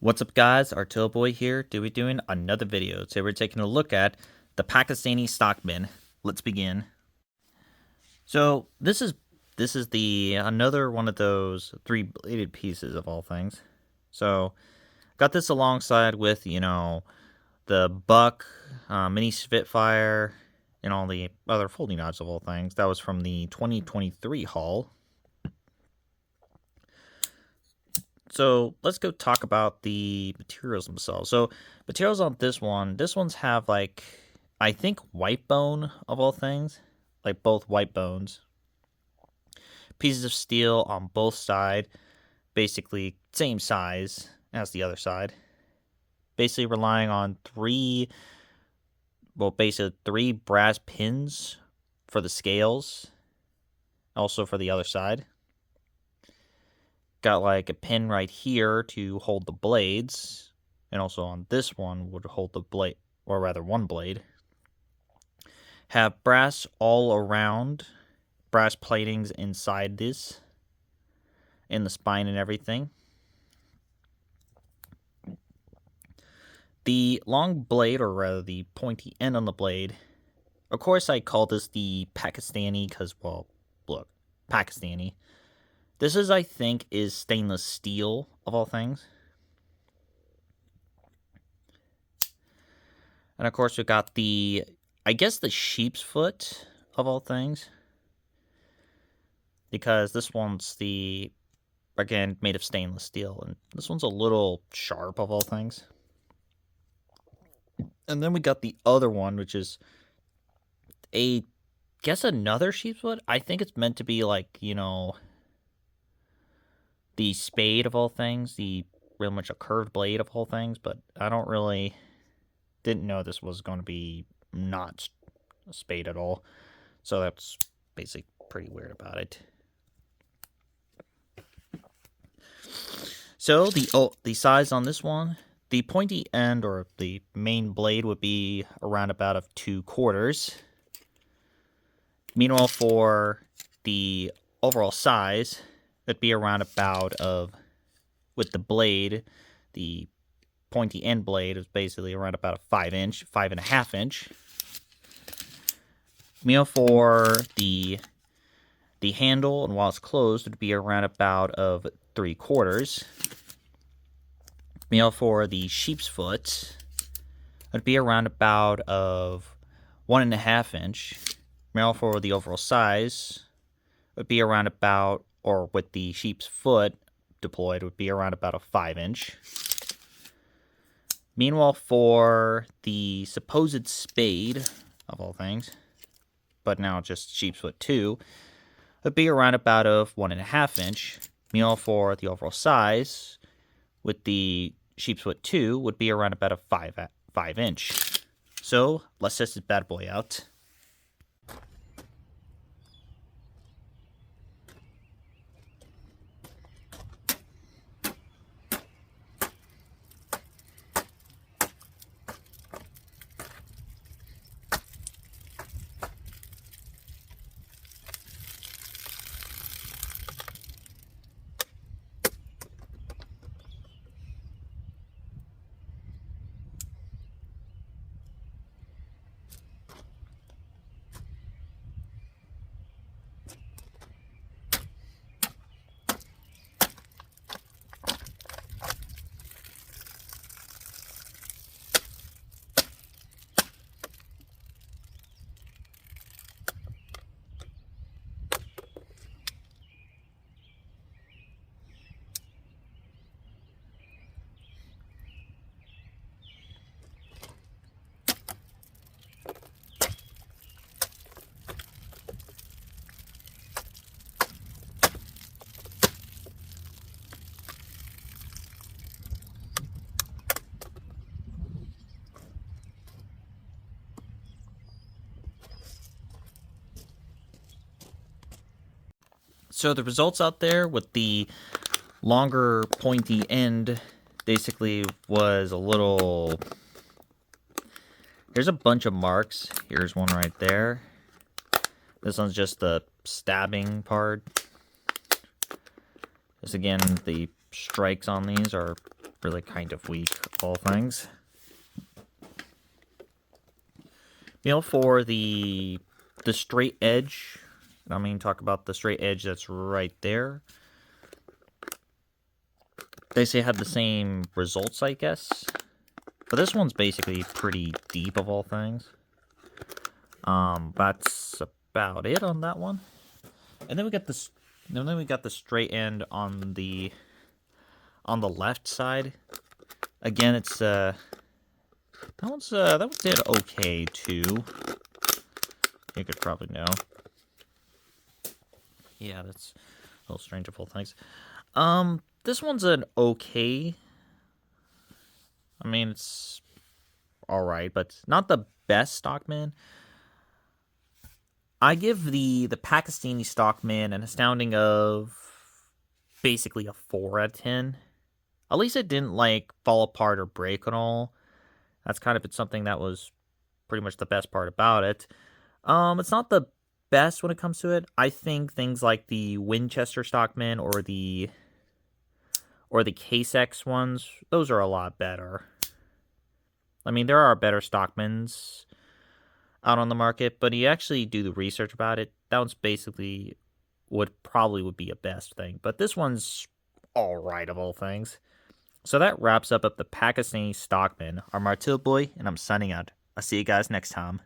What's up, guys? Artil Boy here. Doing another video. Today we're taking a look at the Pakistani stockman. Let's begin. So this is the another one of those three-bladed pieces of all things. So got this alongside with the Buck, Mini Spitfire, and all the other folding knives of all things. That was from the 2023 haul. So let's go talk about the materials themselves. So materials on this ones have like, I think white bone of all things, like both white bones. Pieces of steel on both sides, basically same size as the other side. Basically relying on three brass pins for the scales, also for the other side. Got like a pin right here to hold the blades, and also on this one would hold the blade, or rather one blade. Have brass all around, brass platings inside this, in the spine and everything. The long blade, or rather the pointy end on the blade, of course I call this the Pakistani because, well, look, Pakistani. This is, I think, is stainless steel, of all things. And, of course, we got the, I guess, the sheep's foot, of all things. Because this one's again, made of stainless steel. And this one's a little sharp, of all things. And then we got the other one, which is another sheep's foot. I think it's meant to be like, the spade of all things, real much a curved blade of all things, but I didn't know this was going to be not a spade at all, so that's basically pretty weird about it. So the size on this one, the pointy end or the main blade would be around about of 2/4. Meanwhile, for the overall size, it'd be around about with the blade, the pointy end blade is basically around about a 5.5 inch. Meanwhile, for the handle, and while it's closed, it'd be around about of 3/4. Meanwhile, for the sheep's foot, it'd be around about of 1.5 inch. Meanwhile, for the overall size, it'd be around about, or with the sheep's foot deployed, would be around about a 5 inch. Meanwhile, for the supposed spade, of all things, but now just sheep's foot 2, would be around about of 1.5 inch. Meanwhile, for the overall size, with the sheep's foot 2, would be around about a 5 inch. So let's test this bad boy out. So the results out there with the longer pointy end basically was a little... Here's a bunch of marks. Here's one right there. This one's just the stabbing part. This again, the strikes on these are really kind of weak, of all things. For the straight edge, talk about the straight edge that's right there. They say had the same results, I guess. But this one's basically pretty deep, of all things. That's about it on that one. And then we got this. And then we got the straight end on the left side. Again, it's that one did okay too. You could probably know. Yeah, that's a little strange of all things. This one's an okay. It's alright, but not the best stockman. I give the Pakistani stockman an astounding of basically a 4 out of 10. At least it didn't fall apart or break at all. That's kind of something that was pretty much the best part about it. It's not the best when it comes to it. I think things like the Winchester stockman or the Case X ones, those are a lot better. There are better stockmans out on the market, but you actually do the research about it, that one's basically would be a best thing. But this one's alright of all things. So that wraps up the Pakistani stockman. I'm Martil Boy, and I'm signing out. I'll see you guys next time.